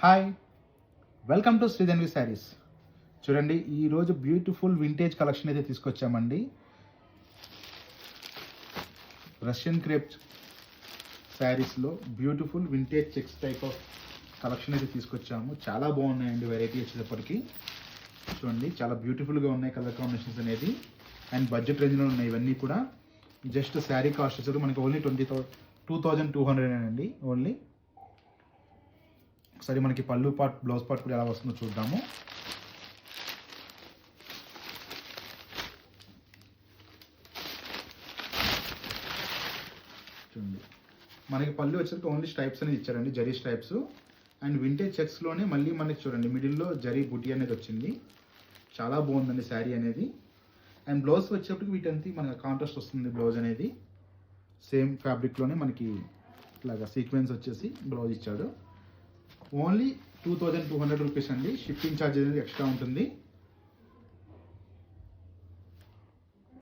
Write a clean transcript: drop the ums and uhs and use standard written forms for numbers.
Hi, welcome to Sridhanvi Sarees. చూడండి, ఈరోజు beautiful vintage collection అయితే తీసుకొచ్చామండి. రష్యన్ క్రేప్ శారీస్లో beautiful vintage checks type of collection అయితే తీసుకొచ్చాము. చాలా బాగున్నాయండి వెరైటీ వచ్చేటప్పటికి. చూడండి, చాలా బ్యూటిఫుల్గా ఉన్నాయి కలర్ కాంబినేషన్స్ అనేది. అండ్ బడ్జెట్ రేంజ్లో ఉన్నాయి ఇవన్నీ కూడా. జస్ట్ శారీ కాస్ట్ వచ్చేసరికి మనకి ఓన్లీ 2200 అండి ఓన్లీ. ఒకసారి మనకి పళ్ళు పార్ట్, బ్లౌజ్ పార్ట్ కూడా ఎలా వస్తుందో చూద్దాము. చూడండి, మనకి పళ్ళు వచ్చేసరికి ఓన్లీ స్ట్రైప్స్ అనేది ఇచ్చారండి, జరీ స్ట్రైప్స్. అండ్ వింటేజ్ చెక్స్లోనే మళ్ళీ మనకి చూడండి మిడిల్లో జరీ బుటీ అనేది వచ్చింది. చాలా బాగుందండి శారీ అనేది. అండ్ బ్లౌజ్ వచ్చేప్పటికి వీటంతా మనకి కాంట్రాస్ట్ వస్తుంది బ్లౌజ్ అనేది. సేమ్ ఫ్యాబ్రిక్లోనే మనకి ఇట్లాగా సీక్వెన్స్ వచ్చేసి బ్లౌజ్ ఇచ్చాడు. ఓన్లీ 2200 రూపీస్ అండి. షిప్పింగ్ ఛార్జ్ అనేది ఎక్స్ట్రా ఉంటుంది.